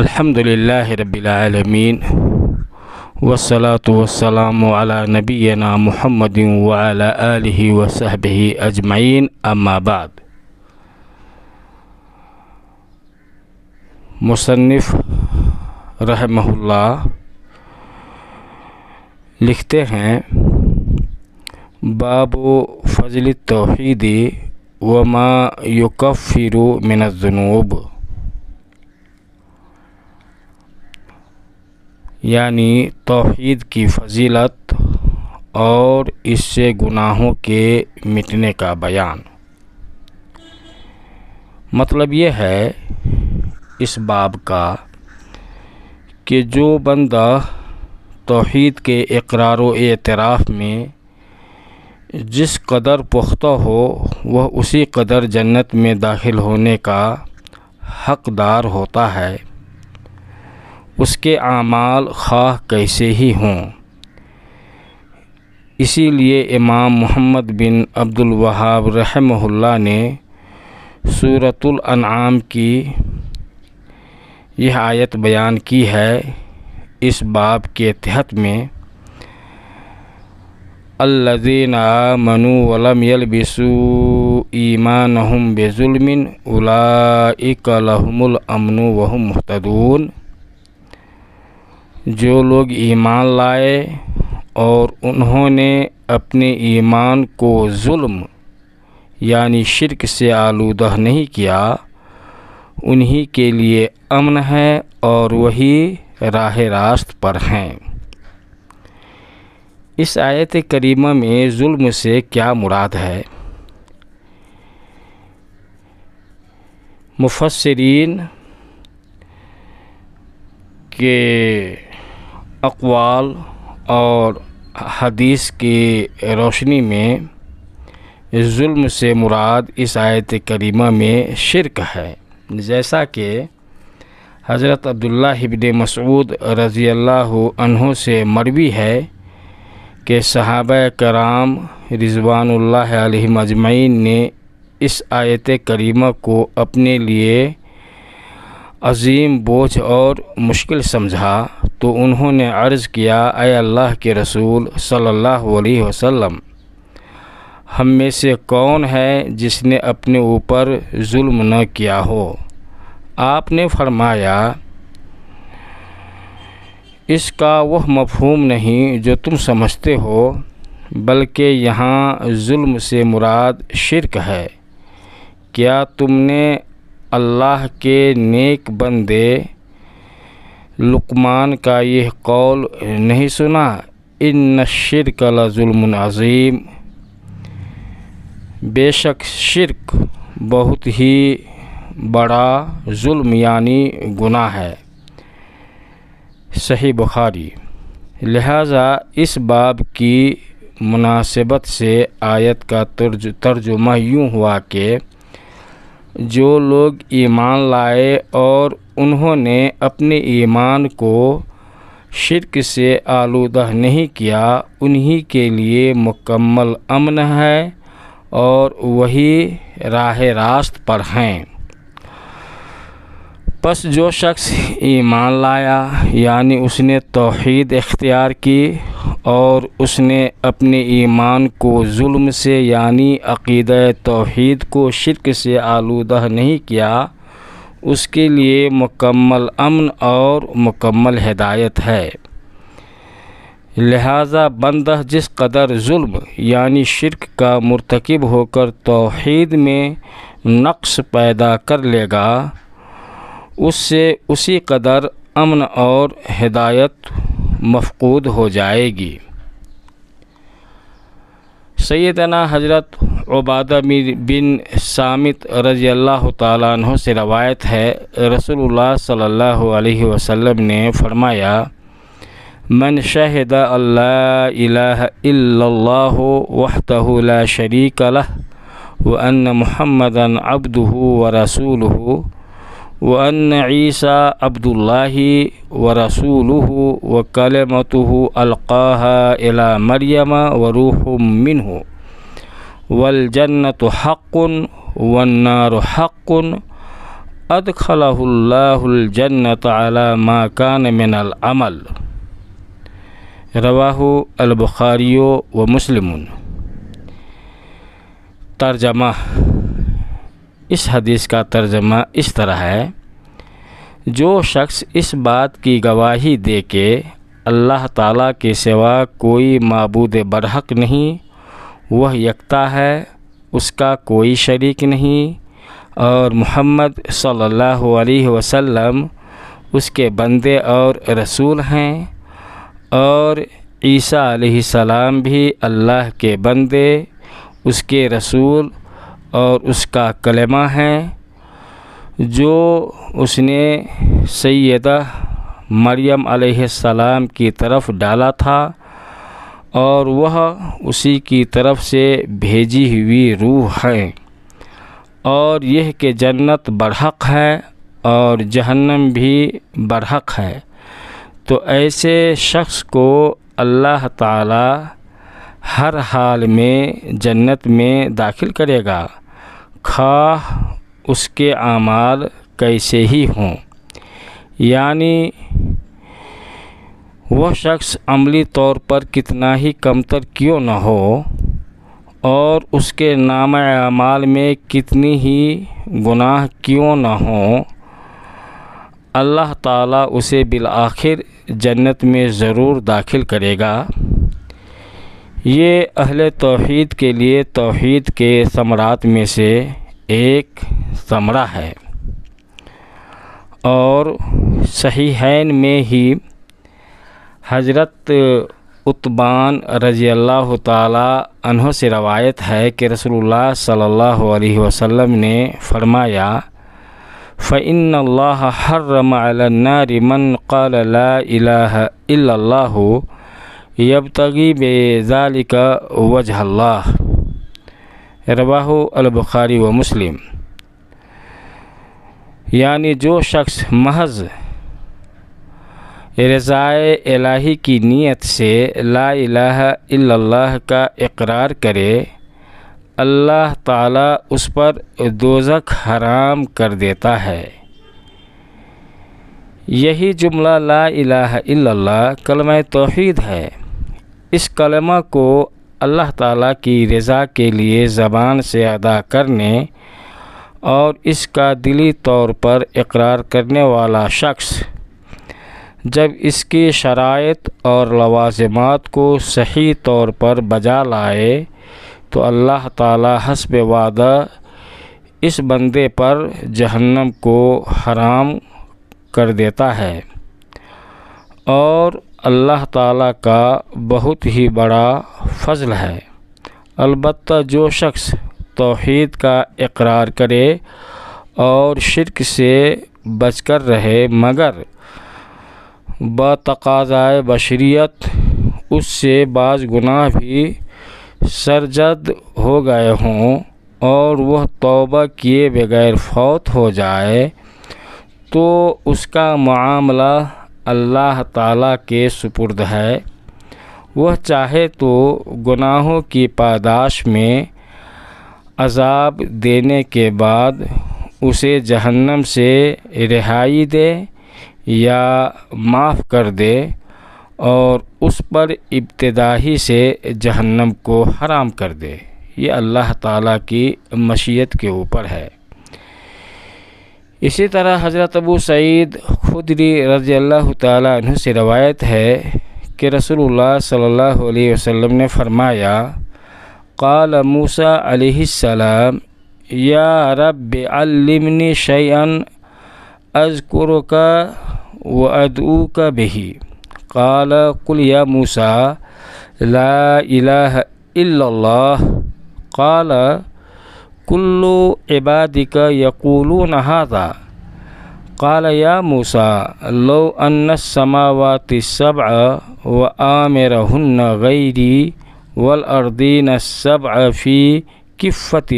الحمد للہ رب العالمین والصلاة والسلام علی نبینا محمد وعلی آلہ وصحبہ اجمعین، اما بعد۔ مصنف رحمہ اللہ لکھتے ہیں، باب فضل التوحید وما یکفر من الذنوب، یعنی توحید کی فضیلت اور اس سے گناہوں کے مٹنے کا بیان۔ مطلب یہ ہے اس باب کا کہ جو بندہ توحید کے اقرار و اعتراف میں جس قدر پختہ ہو، وہ اسی قدر جنت میں داخل ہونے کا حقدار ہوتا ہے، اس کے اعمال خواہ کیسے ہی ہوں۔ اسی لیے امام محمد بن عبد الوہاب رحمہ اللہ نے سورۃ الانعام کی یہ آیت بیان کی ہے اس باب کے تحت میں، الذین آمنوا ولم یلبسوا ایمانہم بظلم اولئک لہم الامن وہم مہتدون۔ جو لوگ ایمان لائے اور انہوں نے اپنے ایمان کو ظلم یعنی شرک سے آلودہ نہیں کیا، انہی کے لیے امن ہے اور وہی راہ راست پر ہیں۔ اس آیت کریمہ میں ظلم سے کیا مراد ہے؟ مفسرین کے اقوال اور حدیث کی روشنی میں ظلم سے مراد اس آیت کریمہ میں شرک ہے، جیسا کہ حضرت عبداللہ بن مسعود رضی اللہ عنہ سے مروی ہے کہ صحابہ کرام رضوان اللہ علیہم اجمعین نے اس آیت کریمہ کو اپنے لیے عظیم بوجھ اور مشکل سمجھا، تو انہوں نے عرض کیا، اے اللہ کے رسول صلی اللہ علیہ وسلم، ہم میں سے کون ہے جس نے اپنے اوپر ظلم نہ کیا ہو؟ آپ نے فرمایا، اس کا وہ مفہوم نہیں جو تم سمجھتے ہو، بلکہ یہاں ظلم سے مراد شرک ہے۔ کیا تم نے اللہ کے نیک بندے لقمان کا یہ قول نہیں سنا، ان الشرک لظلم عظیم، بے شک شرک بہت ہی بڑا ظلم یعنی گناہ ہے۔ صحیح بخاری۔ لہٰذا اس باب کی مناسبت سے آیت کا ترجمہ یوں ہوا کہ جو لوگ ایمان لائے اور انہوں نے اپنے ایمان کو شرک سے آلودہ نہیں کیا، انہی کے لیے مکمل امن ہے اور وہی راہ راست پر ہیں۔ پس جو شخص ایمان لایا یعنی اس نے توحید اختیار کی اور اس نے اپنے ایمان کو ظلم سے یعنی عقیدہ توحید کو شرک سے آلودہ نہیں کیا، اس کے لیے مکمل امن اور مکمل ہدایت ہے۔ لہذا بندہ جس قدر ظلم یعنی شرک کا مرتکب ہو کر توحید میں نقص پیدا کر لے گا، اس سے اسی قدر امن اور ہدایت مفقود ہو جائے گی۔ سیدنا حضرت عبادہ بن صامت رضی اللہ تعالیٰ عنہ سے روایت ہے، رسول اللہ صلی اللہ علیہ وسلم نے فرمایا، من شہد اللہ الہ الا اللہ وحدہ لا شریک لہ وان محمدا عبدہ ورسولہ وان عیسیٰ عبد اللہ ورسولہ وکلمتہ القاہا الی مریم وروح منہ والجنة حق والنار حق ادخلہ اللہ الجنۃ علی ما کان من العمل، رواہ البخاری و مسلم۔ ترجمہ، اس حدیث کا ترجمہ اس طرح ہے: جو شخص اس بات کی گواہی دے کہ اللہ تعالیٰ کے سوا کوئی معبود برحق نہیں، وہ یکتا ہے، اس کا کوئی شریک نہیں، اور محمد صلی اللہ علیہ وسلم اس کے بندے اور رسول ہیں، اور عیسیٰ علیہ السلام بھی اللہ کے بندے، اس کے رسول اور اس کا کلمہ ہیں، جو اس نے سیدہ مریم علیہ السلام کی طرف ڈالا تھا، اور وہ اسی کی طرف سے بھیجی ہوئی روح ہیں، اور یہ کہ جنت برحق ہے اور جہنم بھی برحق ہے، تو ایسے شخص کو اللہ تعالی ہر حال میں جنت میں داخل کرے گا، خواہ اس کے اعمال کیسے ہی ہوں۔ یعنی وہ شخص عملی طور پر کتنا ہی کمتر کیوں نہ ہو، اور اس کے نامہ اعمال میں کتنی ہی گناہ کیوں نہ ہوں، اللہ تعالیٰ اسے بالآخر جنت میں ضرور داخل کرے گا۔ یہ اہل توحید کے لیے توحید کے ثمرات میں سے ایک ثمرہ ہے، اور صحیحین میں ہی حضرت عتبان رضی اللہ تعالی عنہ سے روایت ہے کہ رسول اللہ صلی اللہ علیہ وسلم نے فرمایا: فإن اللہ حرم علی النار من قال لا الہ الا اللہ یبتغی بذلک وجہ اللہ، رواہ البخاری و مسلم۔ یعنی جو شخص محض رضائے الہی کی نیت سے لا الہ الا اللہ کا اقرار کرے، اللہ تعالیٰ اس پر دوزخ حرام کر دیتا ہے۔ یہی جملہ لا الہ الا اللہ کلمہ توحید ہے۔ اس کلمہ کو اللہ تعالیٰ کی رضا کے لیے زبان سے ادا کرنے اور اس کا دلی طور پر اقرار کرنے والا شخص جب اس کی شرائط اور لوازمات کو صحیح طور پر بجا لائے تو اللہ تعالیٰ حسب وعدہ اس بندے پر جہنم کو حرام کر دیتا ہے، اور اللہ تعالیٰ کا بہت ہی بڑا فضل ہے۔ البتہ جو شخص توحید کا اقرار کرے اور شرک سے بچ کر رہے مگر بتقاضائے بشریت اس سے بعض گناہ بھی سرزد ہو گئے ہوں اور وہ توبہ کیے بغیر فوت ہو جائے، تو اس کا معاملہ اللہ تعالیٰ کے سپرد ہے۔ وہ چاہے تو گناہوں کی پاداش میں عذاب دینے کے بعد اسے جہنم سے رہائی دے یا معاف کر دے، اور اس پر ابتدائی سے جہنم کو حرام کر دے۔ یہ اللہ تعالیٰ کی مشیت کے اوپر ہے۔ اسی طرح حضرت ابو سعید خدری رضی اللہ تعالیٰ عنہ سے روایت ہے کہ رسول اللہ صلی اللہ علیہ وسلم نے فرمایا: قال موسیٰ علیہ السلام یا رب علمنی شیئا اذکرک وادعوک بہ، قال قل یا موسیٰ لا الہ الا اللہ، قال کل عبادک یقولون ھذا، قال یا موسیٰ لو ان السماوات السبع وآمرہن غیری والارضین السبع فی کفۃ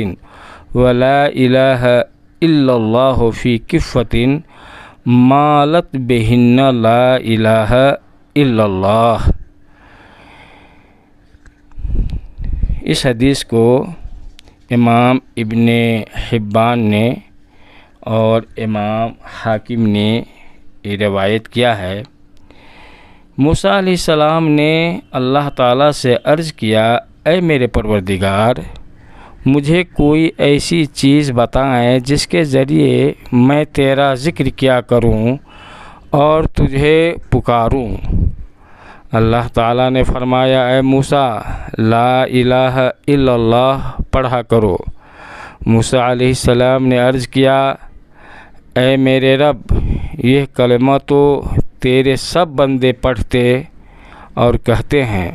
ولا الہ الا اللہ فی کفۃ مالت بہن لا الہ الا اللہ۔ اس حدیث کو امام ابن حبان نے اور امام حاکم نے یہ روایت کیا ہے، موسیٰ علیہ السلام نے اللہ تعالیٰ سے عرض کیا، اے میرے پروردگار، مجھے کوئی ایسی چیز بتائیں جس کے ذریعے میں تیرا ذکر کیا کروں اور تجھے پکاروں۔ اللہ تعالیٰ نے فرمایا، اے موسیٰ، لا الہ الا اللہ پڑھا کرو۔ موسیٰ علیہ السلام نے عرض کیا، اے میرے رب، یہ کلمہ تو تیرے سب بندے پڑھتے اور کہتے ہیں،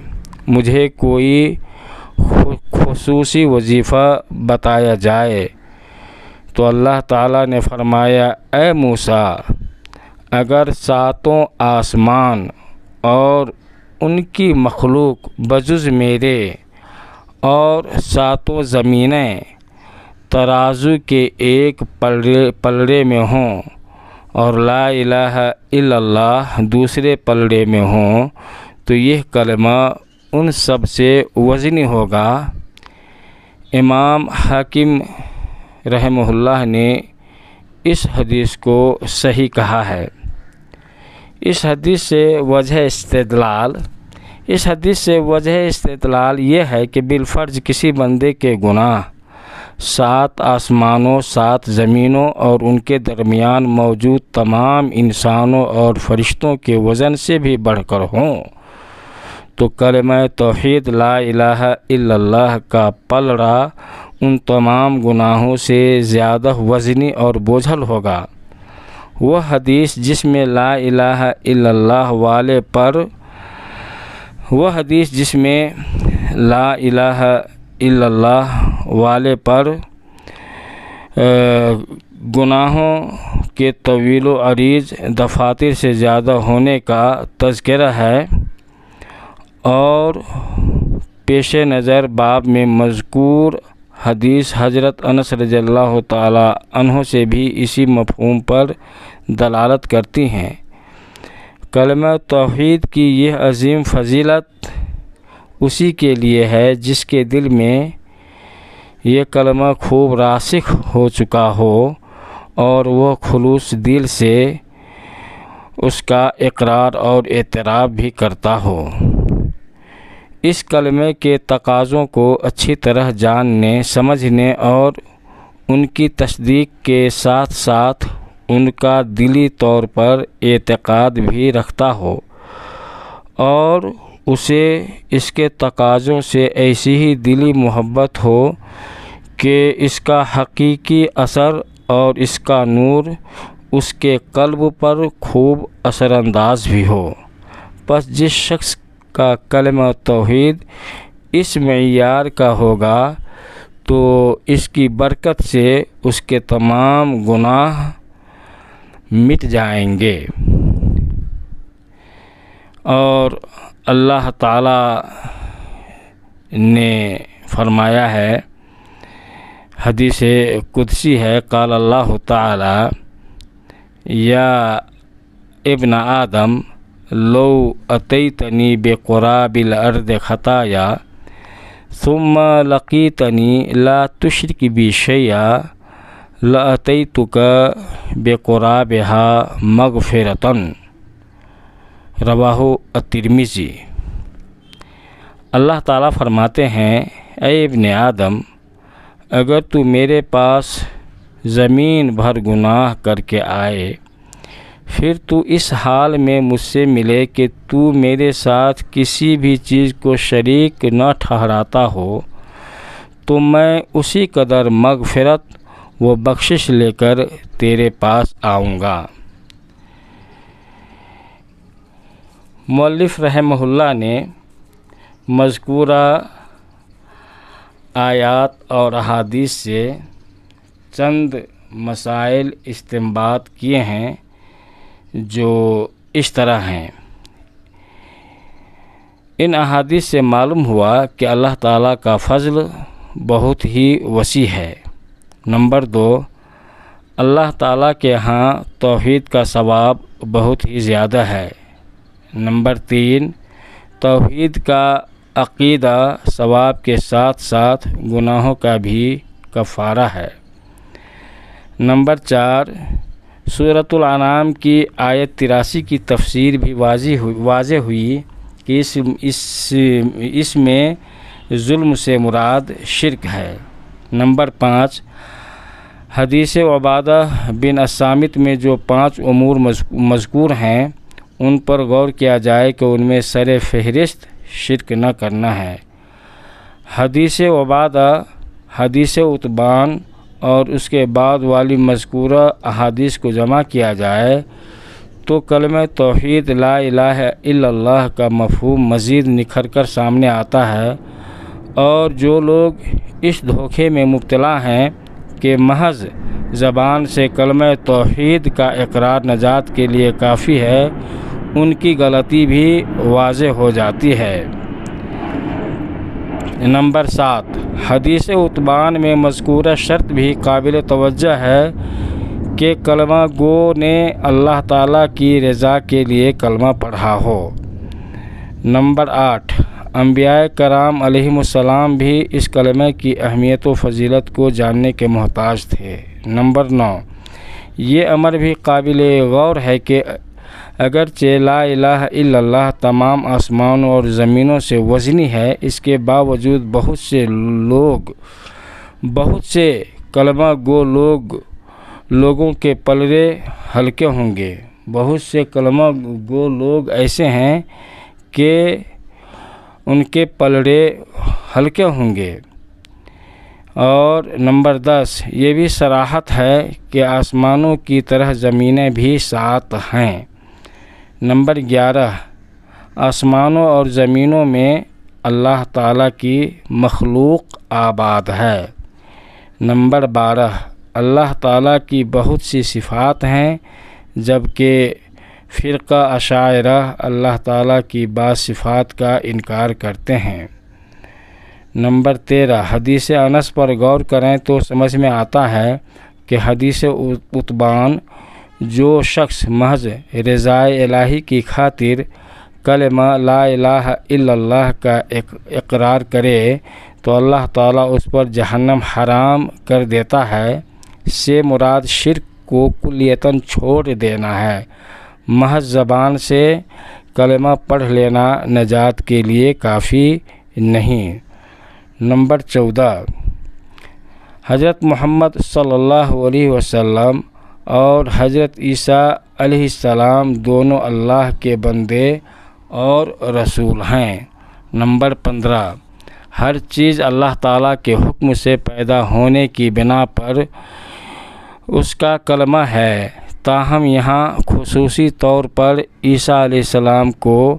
مجھے کوئی خصوصی وظیفہ بتایا جائے۔ تو اللہ تعالیٰ نے فرمایا، اے موسیٰ، اگر ساتوں آسمان اور ان کی مخلوق بجز میرے اور ساتوں زمینیں ترازو کے ایک پلڑے میں ہوں اور لا الہ الا اللہ دوسرے پلڑے میں ہوں تو یہ کلمہ ان سب سے وزنی ہوگا۔ امام حاکم رحمہ اللہ نے اس حدیث کو صحیح کہا ہے۔ اس حدیث سے وجہ استدلال یہ ہے کہ بالفرض کسی بندے کے گناہ 7 آسمانوں 7 زمینوں اور ان کے درمیان موجود تمام انسانوں اور فرشتوں کے وزن سے بھی بڑھ کر ہوں تو کلمہ توحید لا الہ الا اللہ کا پلڑا ان تمام گناہوں سے زیادہ وزنی اور بوجھل ہوگا۔ وہ حدیث جس میں لا الہ الا اللہ والے پر گناہوں کے طویل و عریض دفاتر سے زیادہ ہونے کا تذکرہ ہے، اور پیش نظر باب میں مذکور حدیث حضرت انس رضی اللہ تعالی عنہ سے بھی اسی مفہوم پر دلالت کرتی ہیں۔ کلمہ توحید کی یہ عظیم فضیلت اسی کے لیے ہے جس کے دل میں یہ کلمہ خوب راسخ ہو چکا ہو اور وہ خلوص دل سے اس کا اقرار اور اعتراف بھی کرتا ہو۔ اس کلمے کے تقاضوں کو اچھی طرح جاننے، سمجھنے اور ان کی تصدیق کے ساتھ ساتھ ان کا دلی طور پر اعتقاد بھی رکھتا ہو اور اسے اس کے تقاضوں سے ایسی ہی دلی محبت ہو کہ اس کا حقیقی اثر اور اس کا نور اس کے قلب پر خوب اثر انداز بھی ہو۔ پس جس شخص کا کلمہ توحید اس معیار کا ہوگا تو اس کی برکت سے اس کے تمام گناہ مٹ جائیں گے۔ اور اللہ تعالی نے فرمایا ہے، حدیث قدسی ہے، قال اللہ تعالی یا ابن آدم لو اتیتنی بقراب الارض خطایا ثم لقیتنی لا تشرک بی شیئا لاتیتک بقرابها مغفرۃ، رواہ الترمذی۔ اللہ تعالیٰ فرماتے ہیں، اے ابن آدم، اگر تو میرے پاس زمین بھر گناہ کر کے آئے، پھر تو اس حال میں مجھ سے ملے کہ تو میرے ساتھ کسی بھی چیز کو شریک نہ ٹھہراتا ہو، تو میں اسی قدر مغفرت و بخشش لے کر تیرے پاس آؤں گا۔ مؤلف رحمہ اللہ نے مذکورہ آیات اور احادیث سے چند مسائل استنباط کیے ہیں جو اس طرح ہیں۔ ان احادیث سے معلوم ہوا کہ اللہ تعالیٰ کا فضل بہت ہی وسیع ہے۔ نمبر 2، اللہ تعالیٰ کے ہاں توحید کا ثواب بہت ہی زیادہ ہے۔ نمبر 3، توحید کا عقیدہ ثواب کے ساتھ ساتھ گناہوں کا بھی کفارہ ہے۔ نمبر 4، سورۃ الانعام کی آیت 83 کی تفسیر بھی واضح ہوئی کہ اس میں ظلم سے مراد شرک ہے۔ نمبر 5، حدیث عبادہ بن الصامت میں جو 5 امور مذکور ہیں ان پر غور کیا جائے کہ ان میں سر فہرست شرک نہ کرنا ہے۔ حدیث عبادہ، حدیث عتبان اور اس کے بعد والی مذکورہ احادیث کو جمع کیا جائے تو کلمہ توحید لا الہ الا اللہ کا مفہوم مزید نکھر کر سامنے آتا ہے، اور جو لوگ اس دھوکے میں مبتلا ہیں کہ محض زبان سے کلمہ توحید کا اقرار نجات کے لیے کافی ہے، ان کی غلطی بھی واضح ہو جاتی ہے۔ نمبر 7، حدیث عتبان میں مذکورہ شرط بھی قابل توجہ ہے کہ کلمہ گو نے اللہ تعالیٰ کی رضا کے لیے کلمہ پڑھا ہو۔ نمبر 8، انبیاء کرام علیہم السلام بھی اس کلمہ کی اہمیت و فضیلت کو جاننے کے محتاج تھے۔ نمبر 9، یہ امر بھی قابل غور ہے کہ اگرچہ لا الہ الا اللہ تمام آسمانوں اور زمینوں سے وزنی ہے، اس کے باوجود بہت سے کلمہ گو لوگوں کے پلڑے ہلکے ہوں گے۔ بہت سے کلمہ گو لوگ ایسے ہیں کہ ان کے پلڑے ہلکے ہوں گے۔ اور نمبر 10، یہ بھی صراحت ہے کہ آسمانوں کی طرح زمینیں بھی 7 ہیں۔ نمبر 11، آسمانوں اور زمینوں میں اللہ تعالیٰ کی مخلوق آباد ہے۔ نمبر 12، اللہ تعالیٰ کی بہت سی صفات ہیں، جبکہ فرقہ اشاعرہ اللہ تعالیٰ کی بعض صفات کا انکار کرتے ہیں۔ نمبر 13، حدیث انس پر غور کریں تو سمجھ میں آتا ہے کہ حدیث عتبان، جو شخص محض رضائے الہی کی خاطر کلمہ لا الہ الا اللہ کا اقرار کرے تو اللہ تعالیٰ اس پر جہنم حرام کر دیتا ہے، سے مراد شرک کو کلیتاً چھوڑ دینا ہے۔ محض زبان سے کلمہ پڑھ لینا نجات کے لیے کافی نہیں۔ نمبر 14، حضرت محمد صلی اللہ علیہ وسلم اور حضرت عیسیٰ علیہ السلام دونوں اللہ کے بندے اور رسول ہیں۔ نمبر 15، ہر چیز اللہ تعالیٰ کے حکم سے پیدا ہونے کی بنا پر اس کا کلمہ ہے، تاہم یہاں خصوصی طور پر عیسیٰ علیہ السلام کو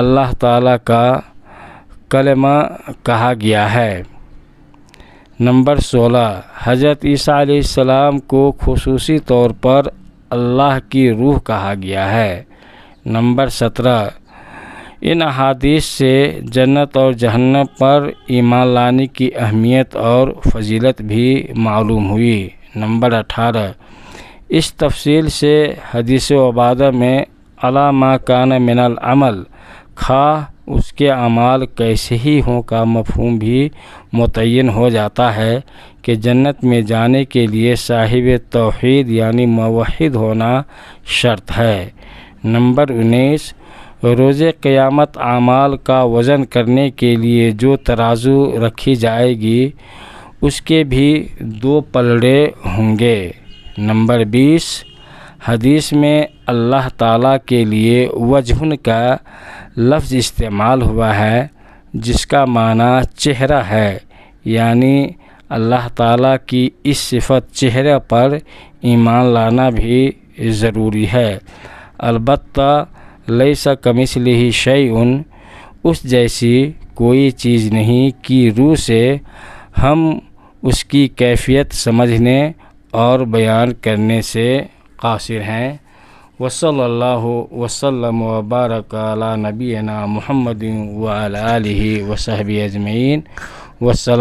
اللہ تعالیٰ کا کلمہ کہا گیا ہے۔ نمبر 16، حضرت عیسیٰ علیہ السلام کو خصوصی طور پر اللہ کی روح کہا گیا ہے۔ نمبر 17، ان احادیث سے جنت اور جہنم پر ایمان لانے کی اہمیت اور فضیلت بھی معلوم ہوئی۔ نمبر 18، اس تفصیل سے حدیث عبادہ میں علی ما کان من العمل، خواہ اس کے اعمال کیسے ہی ہوں کا مفہوم بھی متعین ہو جاتا ہے کہ جنت میں جانے کے لیے صاحب توحید یعنی موحد ہونا شرط ہے۔ نمبر 19، روز قیامت اعمال کا وزن کرنے کے لیے جو ترازو رکھی جائے گی اس کے بھی 2 پلڑے ہوں گے۔ نمبر 20، حدیث میں اللہ تعالیٰ کے لیے وجہن کا لفظ استعمال ہوا ہے جس کا معنی چہرہ ہے، یعنی اللہ تعالیٰ کی اس صفت چہرہ پر ایمان لانا بھی ضروری ہے۔ البتہ لیس کمثلہ شیء، اس جیسی کوئی چیز نہیں کی روح سے ہم اس کی کیفیت سمجھنے اور بیان کرنے سے قاصر ہیں۔ وصلی اللہ وسلم وبارک علی نبینا محمد وعلی آلہ وصحبہ اجمعین۔ والسلام